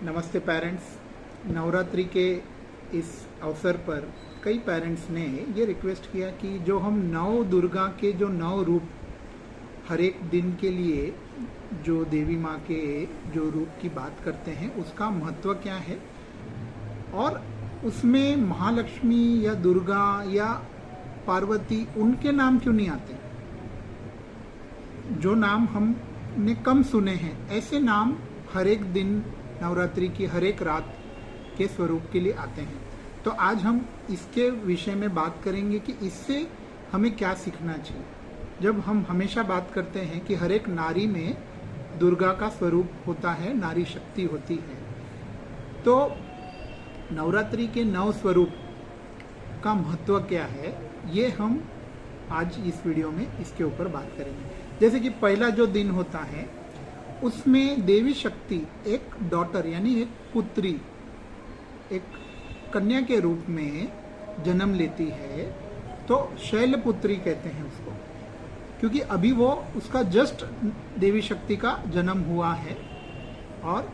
नमस्ते पेरेंट्स। नवरात्रि के इस अवसर पर कई पेरेंट्स ने ये रिक्वेस्ट किया कि जो हम नौ दुर्गा के जो 9 रूप हर एक दिन के लिए जो देवी माँ के जो रूप की बात करते हैं उसका महत्व क्या है और उसमें महालक्ष्मी या दुर्गा या पार्वती उनके नाम क्यों नहीं आते। जो नाम हमने कम सुने हैं ऐसे नाम हर एक दिन नवरात्रि की हर एक रात के स्वरूप के लिए आते हैं। तो आज हम इसके विषय में बात करेंगे कि इससे हमें क्या सीखना चाहिए। जब हम हमेशा बात करते हैं कि हर एक नारी में दुर्गा का स्वरूप होता है, नारी शक्ति होती है, तो नवरात्रि के 9 स्वरूप का महत्व क्या है ये हम आज इस वीडियो में इसके ऊपर बात करेंगे। जैसे कि पहला जो दिन होता है उसमें देवी शक्ति एक डॉटर यानी एक पुत्री, एक कन्या के रूप में जन्म लेती है, तो शैलपुत्री कहते हैं उसको, क्योंकि अभी वो उसका जस्ट देवी शक्ति का जन्म हुआ है और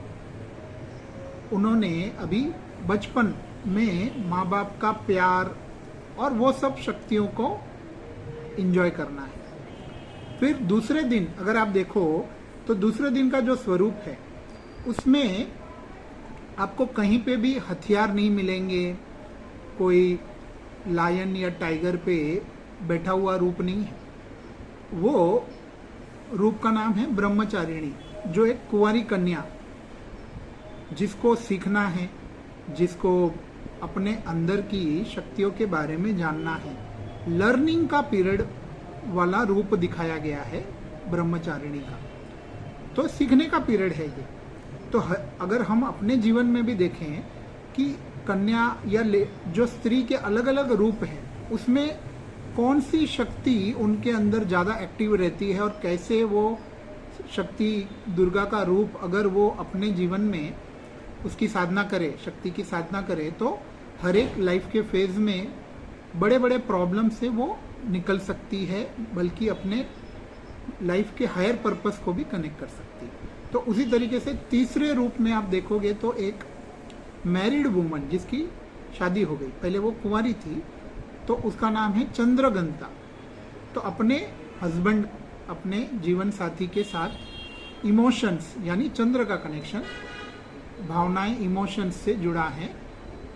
उन्होंने अभी बचपन में माँ बाप का प्यार और वो सब शक्तियों को एंजॉय करना है। फिर दूसरे दिन अगर आप देखो तो दूसरे दिन का जो स्वरूप है उसमें आपको कहीं पे भी हथियार नहीं मिलेंगे, कोई लायन या टाइगर पे बैठा हुआ रूप नहीं है। वो रूप का नाम है ब्रह्मचारिणी, जो एक कुंवारी कन्या जिसको सीखना है, जिसको अपने अंदर की शक्तियों के बारे में जानना है, लर्निंग का पीरियड वाला रूप दिखाया गया है ब्रह्मचारिणी का। तो सीखने का पीरियड है ये। तो अगर हम अपने जीवन में भी देखें कि कन्या या जो स्त्री के अलग अलग रूप हैं उसमें कौन सी शक्ति उनके अंदर ज़्यादा एक्टिव रहती है और कैसे वो शक्ति दुर्गा का रूप अगर वो अपने जीवन में उसकी साधना करे, शक्ति की साधना करे, तो हर एक लाइफ के फेज में बड़े बड़े प्रॉब्लम से वो निकल सकती है, बल्कि अपने लाइफ के हायर पर्पस को भी कनेक्ट कर सकती है। तो उसी तरीके से तीसरे रूप में आप देखोगे तो एक मैरिड वुमन जिसकी शादी हो गई, पहले वो कुंवारी थी, तो उसका नाम है चंद्रगंता। तो अपने हस्बैंड, अपने जीवन साथी के साथ इमोशंस यानी चंद्र का कनेक्शन, भावनाएं इमोशंस से जुड़ा है,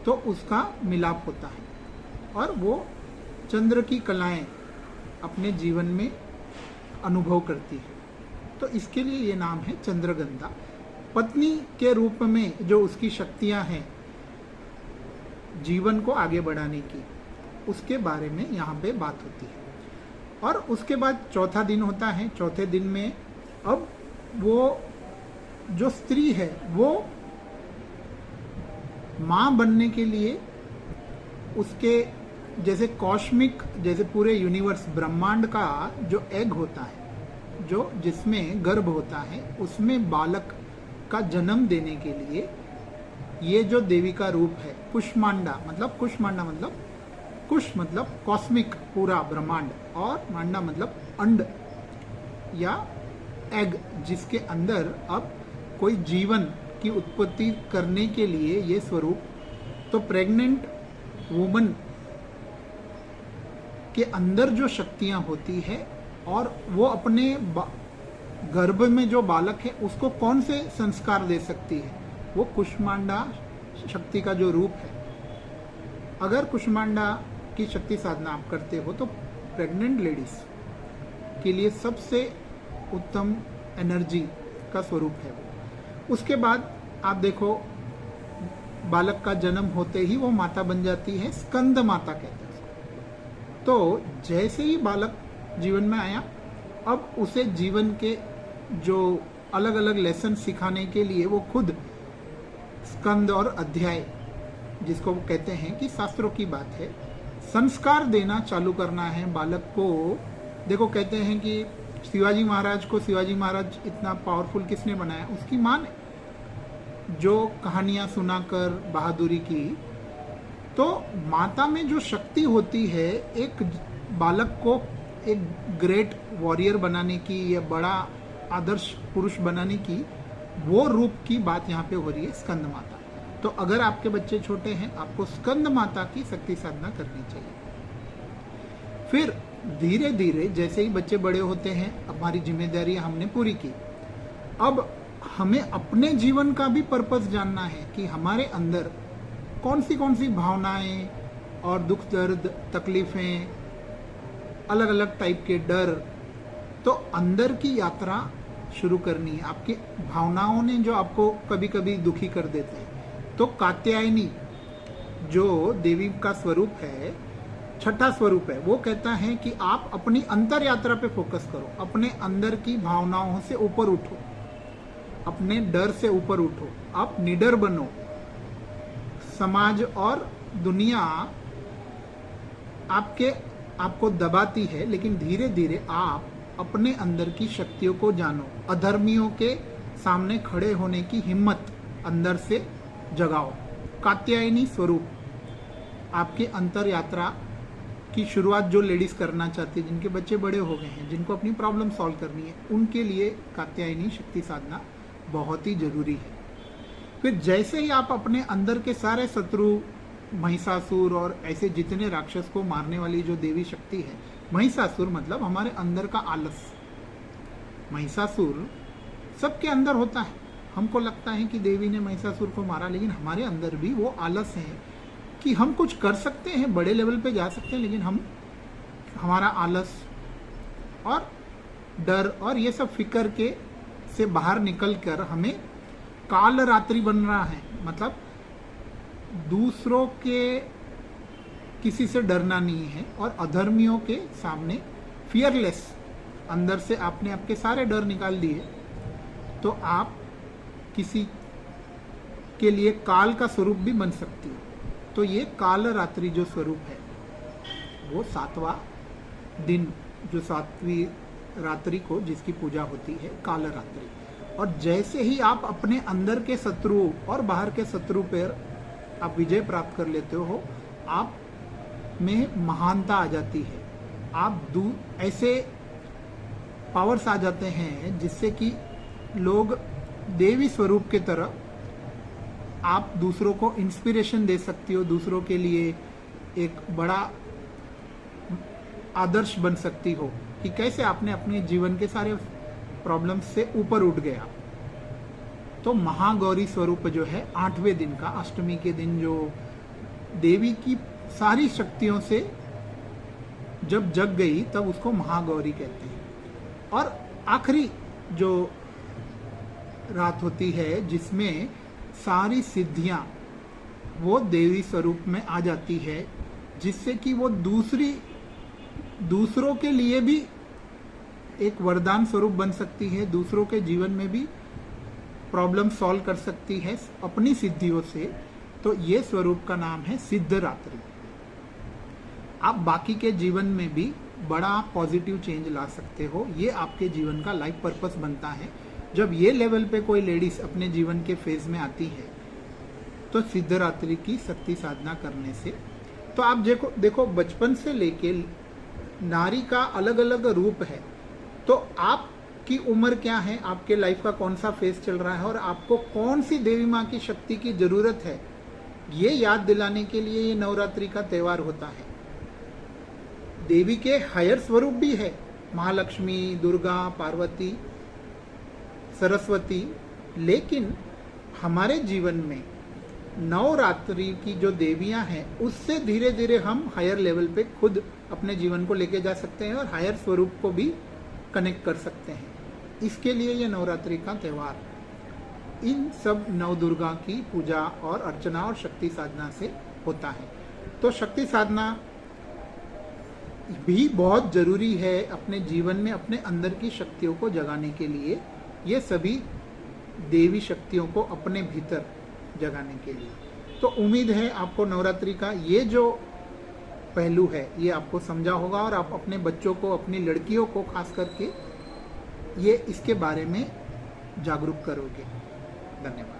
तो उसका मिलाप होता है और वो चंद्र की कलाएं अपने जीवन में अनुभव करती है। तो इसके लिए ये नाम है चंद्रगंधा। पत्नी के रूप में जो उसकी शक्तियां हैं जीवन को आगे बढ़ाने की, उसके बारे में यहाँ पे बात होती है। और उसके बाद चौथा दिन होता है। चौथे दिन में अब वो जो स्त्री है वो माँ बनने के लिए उसके जैसे कॉस्मिक, जैसे पूरे यूनिवर्स ब्रह्मांड का जो एग होता है, जो जिसमें गर्भ होता है, उसमें बालक का जन्म देने के लिए ये जो देवी का रूप है कुष्मांडा मतलब कुश मतलब कॉस्मिक पूरा ब्रह्मांड, और मांडा मतलब अंड या एग, जिसके अंदर अब कोई जीवन की उत्पत्ति करने के लिए ये स्वरूप। तो प्रेग्नेंट वुमन के अंदर जो शक्तियां होती है और वो अपने गर्भ में जो बालक है उसको कौन से संस्कार दे सकती है, वो कुष्मांडा शक्ति का जो रूप है। अगर कुष्मांडा की शक्ति साधना आप करते हो तो प्रेग्नेंट लेडीज के लिए सबसे उत्तम एनर्जी का स्वरूप है वो। उसके बाद आप देखो बालक का जन्म होते ही वो माता बन जाती है, स्कंद माता कहते हैं। तो जैसे ही बालक जीवन में आया, अब उसे जीवन के जो अलग अलग लेसन सिखाने के लिए वो खुद स्कंद और अध्याय, जिसको वो कहते हैं कि शास्त्रों की बात है, संस्कार देना चालू करना है बालक को। देखो कहते हैं कि शिवाजी महाराज को शिवाजी महाराज इतना पावरफुल किसने बनाया? उसकी माँ ने, जो कहानियां सुनाकर बहादुरी की। तो माता में जो शक्ति होती है एक बालक को एक ग्रेट वॉरियर बनाने की या बड़ा आदर्श पुरुष बनाने की, वो रूप की बात यहाँ पे हो रही है, स्कंद माता। तो अगर आपके बच्चे छोटे हैं, आपको स्कंद माता की शक्ति साधना करनी चाहिए। फिर धीरे धीरे जैसे ही बच्चे बड़े होते हैं, हमारी जिम्मेदारी हमने पूरी की, अब हमें अपने जीवन का भी पर्पस जानना है कि हमारे अंदर कौन सी भावनाएं और दुख दर्द तकलीफें, अलग अलग टाइप के डर, तो अंदर की यात्रा शुरू करनी है। आपकी भावनाओं ने जो आपको कभी कभी दुखी कर देते हैं, तो कात्यायनी जो देवी का स्वरूप है, छठा स्वरूप है, वो कहता है कि आप अपनी अंतर यात्रा पे फोकस करो, अपने अंदर की भावनाओं से ऊपर उठो, अपने डर से ऊपर उठो, आप निडर बनो। समाज और दुनिया आपको दबाती है, लेकिन धीरे धीरे आप अपने अंदर की शक्तियों को जानो, अधर्मियों के सामने खड़े होने की हिम्मत अंदर से जगाओ। कात्यायनी स्वरूप आपके अंतर यात्रा की शुरुआत जो लेडीज करना चाहती है, जिनके बच्चे बड़े हो गए हैं, जिनको अपनी प्रॉब्लम सॉल्व करनी है, उनके लिए कात्यायनी शक्ति साधना बहुत ही जरूरी है। फिर जैसे ही आप अपने अंदर के सारे शत्रु, महिषासुर और ऐसे जितने राक्षस को मारने वाली जो देवी शक्ति है, महिषासुर मतलब हमारे अंदर का आलस। महिषासुर सबके अंदर होता है। हमको लगता है कि देवी ने महिषासुर को मारा, लेकिन हमारे अंदर भी वो आलस है कि हम कुछ कर सकते हैं, बड़े लेवल पे जा सकते हैं, लेकिन हमारा आलस और डर और ये सब फिक्र के से बाहर निकलकर हमें काल रात्रि बन रहा है। मतलब दूसरों के किसी से डरना नहीं है और अधर्मियों के सामने फियरलेस, अंदर से आपने आपके सारे डर निकाल दिए, तो आप किसी के लिए काल का स्वरूप भी बन सकती हो। तो ये काल रात्रि जो स्वरूप है, वो 7वां दिन, जो 7वीं रात्रि को जिसकी पूजा होती है, काल रात्रि। और जैसे ही आप अपने अंदर के शत्रु और बाहर के शत्रु पर आप विजय प्राप्त कर लेते हो, आप में महानता आ जाती है। आप ऐसे पावर्स आ जाते हैं जिससे कि लोग देवी स्वरूप के तरह आप दूसरों को इंस्पिरेशन दे सकती हो, दूसरों के लिए एक बड़ा आदर्श बन सकती हो कि कैसे आपने अपने जीवन के सारे प्रॉब्लम्स से ऊपर उठ गया। तो महागौरी स्वरूप जो है 8वें दिन का, अष्टमी के दिन, जो देवी की सारी शक्तियों से जब जग गई तब उसको महागौरी कहते हैं। और आखिरी जो रात होती है जिसमें सारी सिद्धियां वो देवी स्वरूप में आ जाती है, जिससे कि वो दूसरों के लिए भी एक वरदान स्वरूप बन सकती है, दूसरों के जीवन में भी प्रॉब्लम सॉल्व कर सकती है अपनी सिद्धियों से। तो ये स्वरूप का नाम है सिद्धरात्रि। आप बाकी के जीवन में भी बड़ा पॉजिटिव चेंज ला सकते हो। ये आपके जीवन का लाइफ पर्पस बनता है। जब ये लेवल पे कोई लेडीज अपने जीवन के फेज में आती है, तो सिद्धरात्रि की शक्ति साधना करने से, तो आप देखो बचपन से लेके नारी का अलग अलग रूप है। तो आपकी उम्र क्या है, आपके लाइफ का कौन सा फेज चल रहा है और आपको कौन सी देवी माँ की शक्ति की जरूरत है, ये याद दिलाने के लिए ये नवरात्रि का त्योहार होता है। देवी के हायर स्वरूप भी है, महालक्ष्मी, दुर्गा, पार्वती, सरस्वती, लेकिन हमारे जीवन में नवरात्रि की जो देवियां हैं उससे धीरे धीरे हम हायर लेवल पे खुद अपने जीवन को लेके जा सकते हैं और हायर स्वरूप को भी कनेक्ट कर सकते हैं। इसके लिए ये नवरात्रि का त्यौहार इन सब नव दुर्गा की पूजा और अर्चना और शक्ति साधना से होता है। तो शक्ति साधना भी बहुत जरूरी है अपने जीवन में अपने अंदर की शक्तियों को जगाने के लिए, ये सभी देवी शक्तियों को अपने भीतर जगाने के लिए। तो उम्मीद है आपको नवरात्रि का ये जो पहलू है ये आपको समझा होगा और आप अपने बच्चों को, अपनी लड़कियों को खास करके ये इसके बारे में जागरूक करोगे। धन्यवाद।